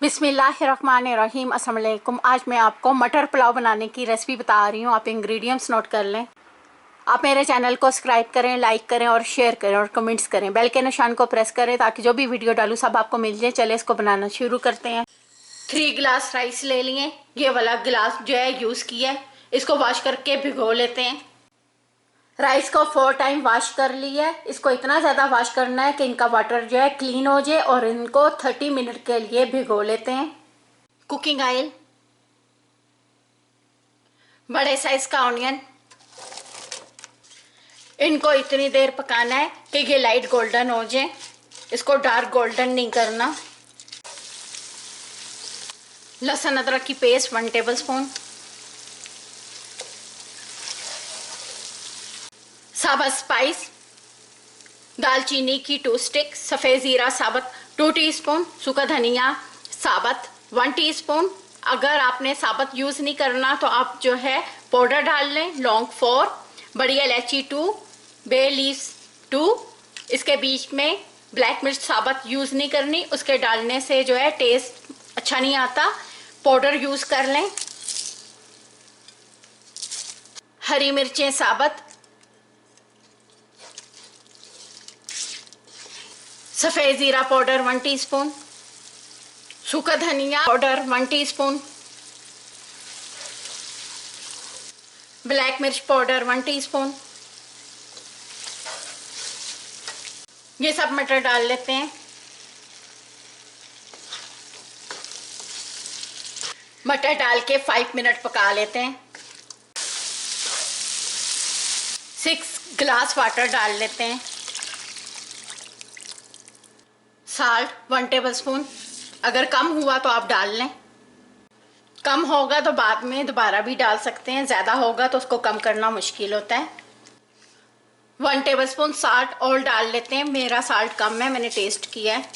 बिस्मिल्लाहिर्रहमानिर्रहीम। अस्सलाम वालेकुम। आज मैं आपको मटर पुलाव बनाने की रेसिपी बता रही हूँ। आप इंग्रेडिएंट्स नोट कर लें। आप मेरे चैनल को सब्सक्राइब करें, लाइक करें और शेयर करें और कमेंट्स करें। बेल के निशान को प्रेस करें ताकि जो भी वीडियो डालूँ सब आपको मिल जाए। चले इसको बनाना शुरू करते हैं। 3 गिलास राइस ले लिए। ये वाला गिलास जो है यूज़ किया है, इसको वॉश करके भिगो लेते हैं। राइस को 4 टाइम वॉश कर लिया है। इसको इतना ज़्यादा वॉश करना है कि इनका वाटर जो है क्लीन हो जाए और इनको 30 मिनट के लिए भिगो लेते हैं। कुकिंग ऑयल, बड़े साइज का ऑनियन, इनको इतनी देर पकाना है कि ये लाइट गोल्डन हो जाए। इसको डार्क गोल्डन नहीं करना। लहसुन अदरक की पेस्ट 1 टेबलस्पून, साबुत स्पाइस, दालचीनी की 2 स्टिक, सफ़ेद ज़ीरा साबुत 2 टीस्पून, सूखा धनिया साबुत 1 टीस्पून। अगर आपने साबुत यूज़ नहीं करना तो आप जो है पाउडर डाल लें। लौंग 4, बड़ी इलायची 2, बे लीव्स 2। इसके बीच में ब्लैक मिर्च साबुत यूज़ नहीं करनी, उसके डालने से जो है टेस्ट अच्छा नहीं आता। पाउडर यूज़ कर लें। हरी मिर्चें साबुत, सफ़ेद ज़ीरा पाउडर 1 टीस्पून, सूखा धनिया पाउडर 1 टीस्पून, ब्लैक मिर्च पाउडर 1 टीस्पून। ये सब मटर डाल लेते हैं। मटर डाल के 5 मिनट पका लेते हैं। 6 गिलास वाटर डाल लेते हैं। साल्ट 1 टेबलस्पून, अगर कम हुआ तो आप डाल लें। कम होगा तो बाद में दोबारा भी डाल सकते हैं, ज़्यादा होगा तो उसको कम करना मुश्किल होता है। 1 टेबलस्पून साल्ट और डाल लेते हैं। मेरा साल्ट कम है, मैंने टेस्ट किया है।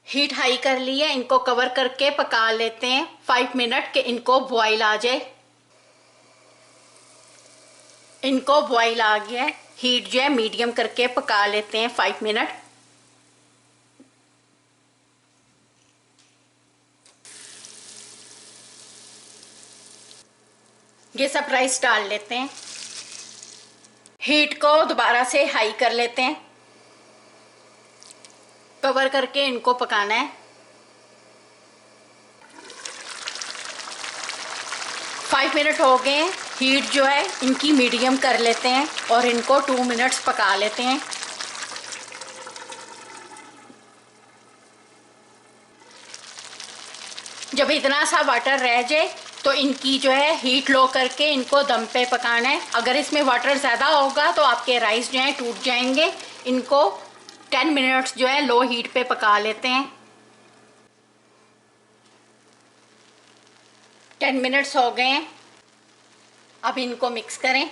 हीट हाई कर ली है। इनको कवर करके पका लेते हैं 5 मिनट के इनको बॉईल आ जाए। इनको बॉईल आ गया है। हीट जो है मीडियम करके पका लेते हैं 5 मिनट। ये सब राइस डाल लेते हैं। हीट को दोबारा से हाई कर लेते हैं। कवर करके इनको पकाना है। 5 मिनट हो गए। हीट जो है इनकी मीडियम कर लेते हैं और इनको 2 मिनट्स पका लेते हैं। जब इतना सा वाटर रह जाए तो इनकी जो है हीट लो करके इनको दम पे पकाना है। अगर इसमें वाटर ज़्यादा होगा तो आपके राइस जो है टूट जाएंगे। इनको 10 मिनट्स जो है लो हीट पे पका लेते हैं। 10 मिनट्स हो गए हैं। अब इनको मिक्स करें।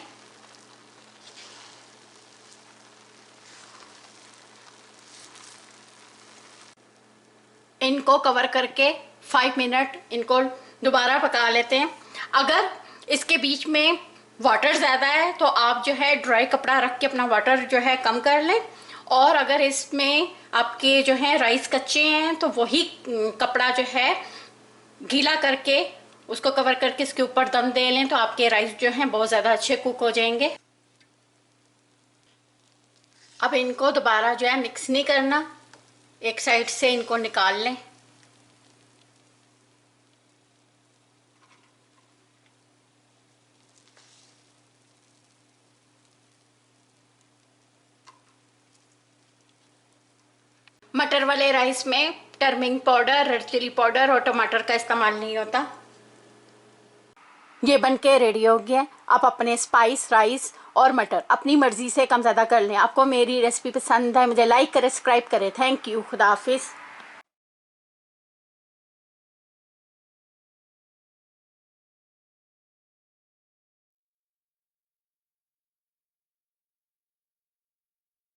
इनको कवर करके 5 मिनट इनको दोबारा पका लेते हैं। अगर इसके बीच में वाटर ज़्यादा है तो आप जो है ड्राई कपड़ा रख के अपना वाटर जो है कम कर लें। और अगर इसमें आपके जो है राइस कच्चे हैं तो वही कपड़ा जो है गीला करके उसको कवर करके इसके ऊपर दम दे लें तो आपके राइस जो हैं बहुत ज़्यादा अच्छे कुक हो जाएंगे। अब इनको दोबारा जो है मिक्स नहीं करना, एक साइड से इनको निकाल लें। मटर वाले राइस में turmeric powder, red chilli powder और टमाटर का इस्तेमाल नहीं होता। ये बनके रेडी हो गया। आप अपने स्पाइस, राइस और मटर अपनी मर्ज़ी से कम ज़्यादा कर लें। आपको मेरी रेसिपी पसंद है, मुझे लाइक करें, सब्सक्राइब करें। Thank you. खुदा हाफिज़।